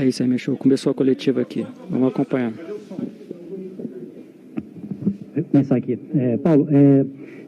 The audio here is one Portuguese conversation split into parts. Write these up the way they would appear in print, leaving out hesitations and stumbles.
É isso aí, meu show. Começou a coletiva aqui. Vamos acompanhar. Vou começar aqui. Paulo,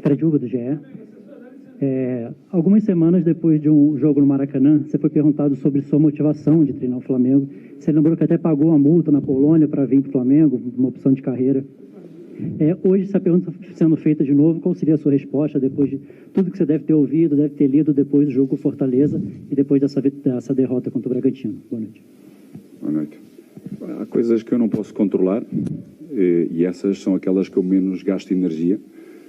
Fred Uva, do GE. Algumas semanas depois de um jogo no Maracanã, você foi perguntado sobre sua motivação de treinar o Flamengo. Você lembrou que até pagou uma multa na Polônia para vir para o Flamengo, uma opção de carreira. Hoje, essa pergunta sendo feita de novo, qual seria a sua resposta depois de tudo que você deve ter ouvido, deve ter lido depois do jogo com Fortaleza e depois dessa derrota contra o Bragantino? Boa noite. Boa noite. Há coisas que eu não posso controlar e essas são aquelas que eu menos gasto energia.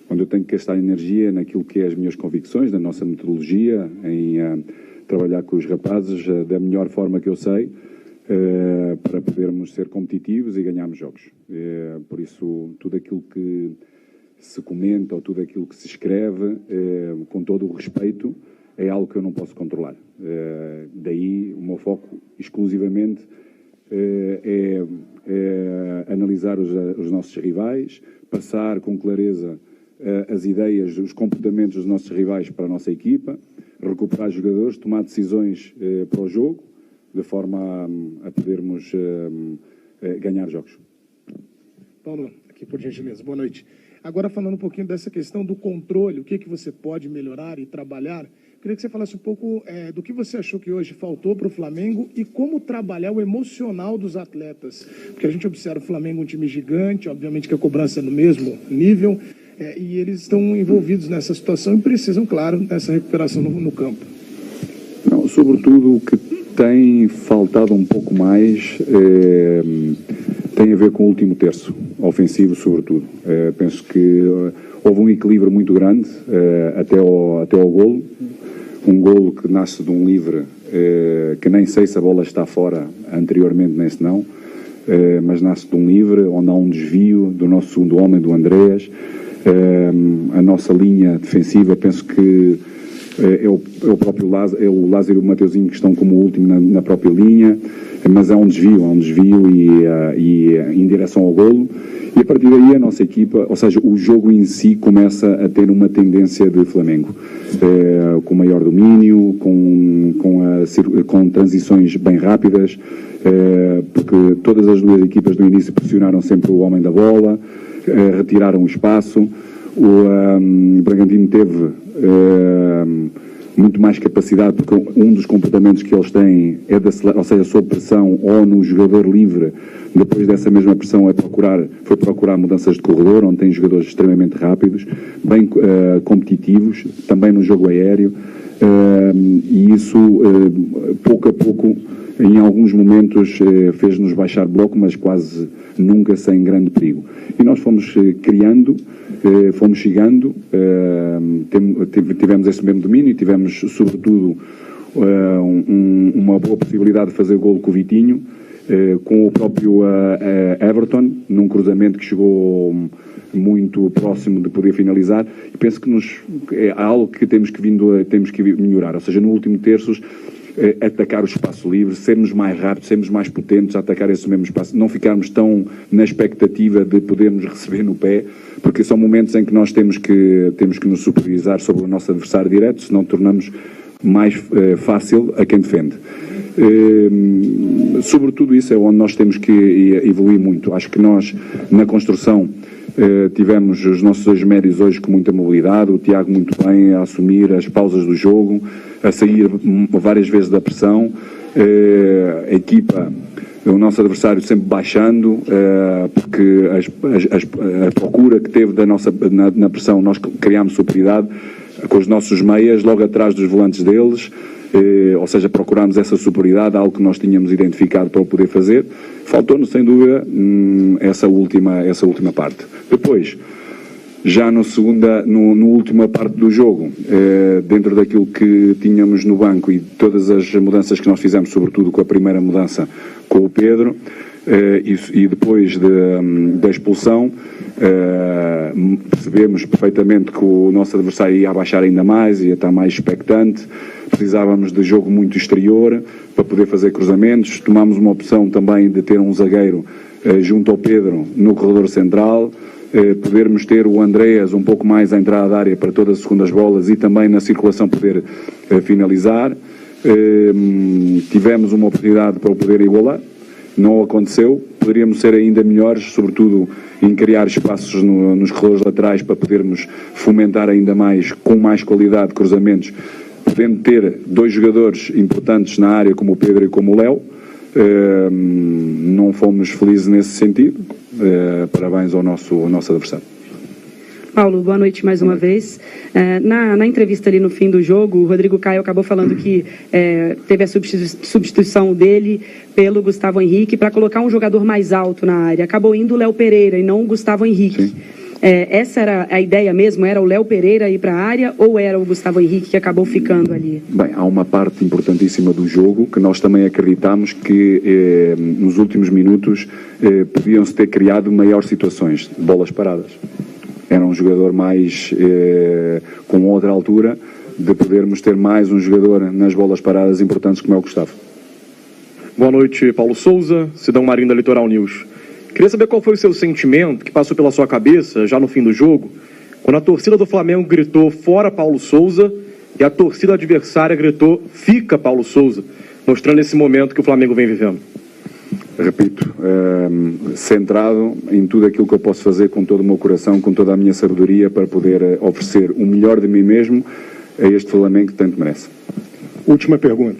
Quando eu tenho que gastar energia naquilo que é as minhas convicções, na nossa metodologia, em trabalhar com os rapazes da melhor forma que eu sei, para podermos ser competitivos e ganharmos jogos. Por isso, tudo aquilo que se comenta ou tudo aquilo que se escreve, com todo o respeito, é algo que eu não posso controlar. Daí o meu foco exclusivamente é analisar os nossos rivais, passar com clareza as ideias, os comportamentos dos nossos rivais para a nossa equipa, recuperar jogadores, tomar decisões para o jogo, de forma a podermos ganhar jogos. Paulo, aqui por gentileza, boa noite. Agora falando um pouquinho dessa questão do controle, o que você pode melhorar e trabalhar, queria que você falasse um pouco do que você achou que hoje faltou para o Flamengo e como trabalhar o emocional dos atletas. Porque a gente observa o Flamengo um time gigante, obviamente que a cobrança é no mesmo nível, e eles estão envolvidos nessa situação e precisam, claro, dessa recuperação no campo. Não, sobretudo o que tem faltado um pouco mais tem a ver com o último terço, ofensivo sobretudo. Penso que houve um equilíbrio muito grande até ao golo. Um golo que nasce de um livre, que nem sei se a bola está fora anteriormente, nem se não, mas nasce de um livre, onde há um desvio do nosso segundo homem, do Andreas. A nossa linha defensiva, penso que é o próprio Lázaro, o Lázaro e o Mateuzinho que estão como último na própria linha, mas há um desvio e em direção ao golo. E a partir daí a nossa equipa, ou seja, o jogo em si começa a ter uma tendência de Flamengo, com maior domínio, com transições bem rápidas, porque todas as duas equipas do início pressionaram sempre o homem da bola, retiraram o espaço. O Bragantino teve muito mais capacidade, porque um dos comportamentos que eles têm é ou seja, sob pressão ou no jogador livre, depois dessa mesma pressão foi procurar mudanças de corredor, onde tem jogadores extremamente rápidos, bem competitivos, também no jogo aéreo, e isso pouco a pouco, em alguns momentos, fez-nos baixar bloco, mas quase nunca sem grande perigo. E nós fomos criando, fomos chegando, tivemos esse mesmo domínio, tivemos sobretudo uma boa possibilidade de fazer golo com o Vitinho, com o próprio Everton, num cruzamento que chegou muito próximo de poder finalizar, e penso que é algo que temos que melhorar, ou seja, no último terço, atacar o espaço livre, sermos mais rápidos, sermos mais potentes a atacar esse mesmo espaço, não ficarmos tão na expectativa de podermos receber no pé, porque são momentos em que nós temos que nos superiorizar sobre o nosso adversário direto, senão tornamos mais fácil a quem defende. Sobretudo isso é onde nós temos que evoluir muito. Acho que nós, na construção, tivemos os nossos dois médios hoje com muita mobilidade, o Tiago muito bem a assumir as pausas do jogo, a sair várias vezes da pressão, a equipa, o nosso adversário sempre baixando, porque a procura que teve na pressão, nós criámos superioridade com os nossos meias, logo atrás dos volantes deles, ou seja, procurámos essa superioridade, algo que nós tínhamos identificado para o poder fazer. Faltou-nos, sem dúvida, essa última parte. Depois, já na última parte do jogo, dentro daquilo que tínhamos no banco e todas as mudanças que nós fizemos, sobretudo com a primeira mudança com o Pedro, e depois da expulsão, percebemos perfeitamente que o nosso adversário ia abaixar ainda mais, ia estar mais expectante, precisávamos de jogo muito exterior para poder fazer cruzamentos. Tomámos uma opção também de ter um zagueiro junto ao Pedro no corredor central, podermos ter o Andreas um pouco mais à entrada da área para todas as segundas bolas e também na circulação poder finalizar. tivemos uma oportunidade para o poder igualar, não aconteceu. Poderíamos ser ainda melhores, sobretudo em criar espaços nos corredores laterais para podermos fomentar ainda mais, com mais qualidade, cruzamentos, podendo ter 2 jogadores importantes na área como o Pedro e como o Léo. Não fomos felizes nesse sentido. Parabéns ao nosso adversário. Paulo, boa noite mais uma vez. Na entrevista ali no fim do jogo, o Rodrigo Caio acabou falando que teve a substituição dele pelo Gustavo Henrique para colocar um jogador mais alto na área. Acabou indo o Léo Pereira e não o Gustavo Henrique. Sim. Essa era a ideia mesmo? Era o Léo Pereira ir para a área ou era o Gustavo Henrique que acabou ficando ali? Bem, há uma parte importantíssima do jogo que nós também acreditamos que nos últimos minutos podiam-se ter criado maiores situações de bolas paradas. Era um jogador mais com outra altura, de podermos ter mais um jogador nas bolas paradas importantes como é o Gustavo. Boa noite, Paulo Souza, Sidão Marinho da Litoral News. Queria saber qual foi o seu sentimento que passou pela sua cabeça, já no fim do jogo, quando a torcida do Flamengo gritou fora Paulo Souza e a torcida adversária gritou fica Paulo Souza, mostrando esse momento que o Flamengo vem vivendo. Repito, centrado em tudo aquilo que eu posso fazer com todo o meu coração, com toda a minha sabedoria para poder oferecer o melhor de mim mesmo a este Flamengo que tanto merece. Última pergunta.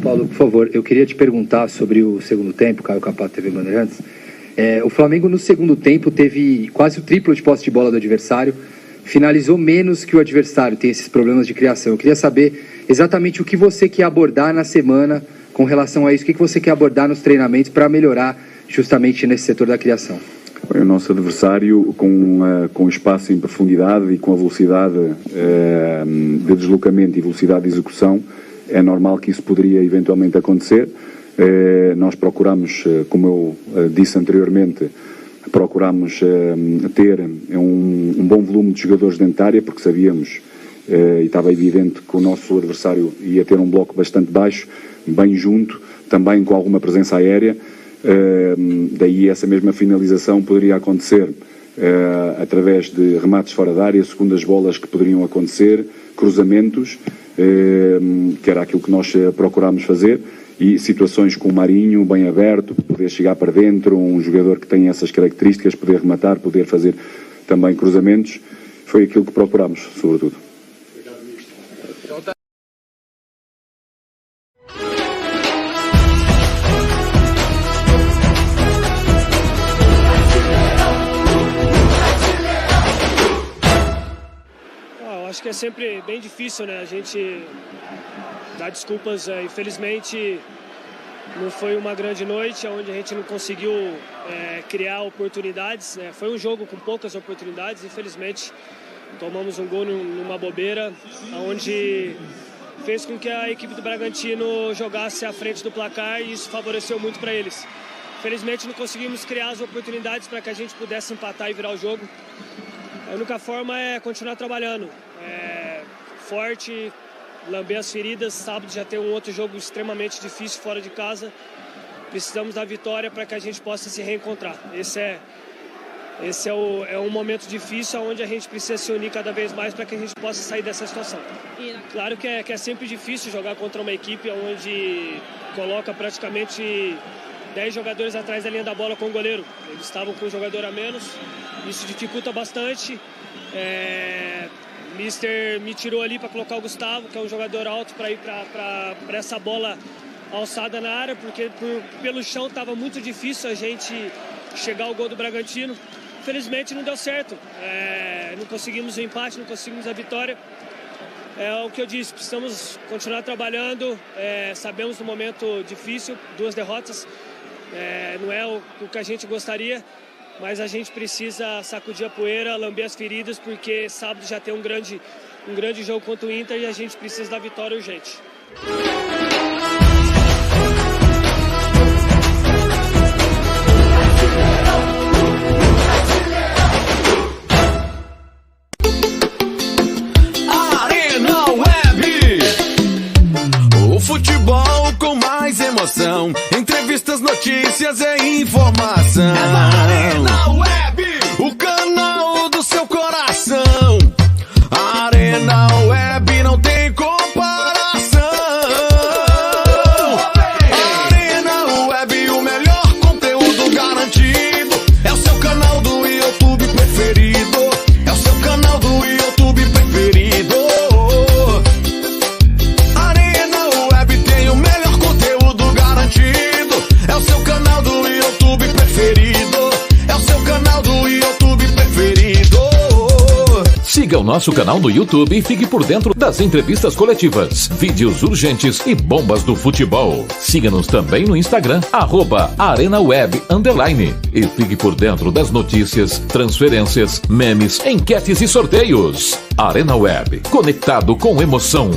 Paulo, por favor, eu queria te perguntar sobre o segundo tempo, Caio Capato, TV Bandeirantes. O Flamengo no segundo tempo teve quase o triplo de posse de bola do adversário, finalizou menos que o adversário, tem esses problemas de criação. Eu queria saber exatamente o que você quer abordar na semana com relação a isso, o que você quer abordar nos treinamentos para melhorar justamente nesse setor da criação. O nosso adversário, com espaço em profundidade e com a velocidade de deslocamento e velocidade de execução, é normal que isso poderia eventualmente acontecer. Nós procuramos, como eu disse anteriormente, procuramos ter um bom volume de jogadores dentro da área, porque sabíamos e estava evidente que o nosso adversário ia ter um bloco bastante baixo, bem junto, também com alguma presença aérea. Daí essa mesma finalização poderia acontecer através de remates fora da área, segundas bolas que poderiam acontecer, cruzamentos, que era aquilo que nós procurámos fazer, e situações com o Marinho bem aberto, poder chegar para dentro, um jogador que tem essas características, poder rematar, poder fazer também cruzamentos, foi aquilo que procurámos, sobretudo. Acho que é sempre bem difícil, né? A gente dar desculpas. Infelizmente, não foi uma grande noite, onde a gente não conseguiu criar oportunidades. Né? Foi um jogo com poucas oportunidades. Infelizmente, tomamos um gol numa bobeira, onde fez com que a equipe do Bragantino jogasse à frente do placar e isso favoreceu muito para eles. Infelizmente, não conseguimos criar as oportunidades para que a gente pudesse empatar e virar o jogo. A única forma é continuar trabalhando. Forte, lamber as feridas. Sábado já tem um outro jogo extremamente difícil fora de casa. Precisamos da vitória para que a gente possa se reencontrar. Esse é um momento difícil onde a gente precisa se unir cada vez mais para que a gente possa sair dessa situação. Claro que é sempre difícil jogar contra uma equipe onde coloca praticamente 10 jogadores atrás da linha da bola com o goleiro. Eles estavam com um jogador a menos. Isso dificulta bastante. Mister me tirou ali para colocar o Gustavo, que é um jogador alto, para ir para essa bola alçada na área, porque pelo chão estava muito difícil a gente chegar ao gol do Bragantino. Infelizmente não deu certo. Não conseguimos o empate, não conseguimos a vitória. É o que eu disse, precisamos continuar trabalhando. Sabemos do momento difícil, 2 derrotas. Não é o que a gente gostaria. Mas a gente precisa sacudir a poeira, lamber as feridas, porque sábado já tem um grande jogo contra o Inter e a gente precisa da vitória urgente. Arena Web, o futebol com mais emoção, entrevistas, notícias e informação. É na Arena Web, o canal do seu coração. Arena Web não tem comparação. ao nosso canal no YouTube e fique por dentro das entrevistas coletivas, vídeos urgentes e bombas do futebol. Siga-nos também no Instagram, @ArenaWeb_. E fique por dentro das notícias, transferências, memes, enquetes e sorteios. Arena Web, conectado com emoção.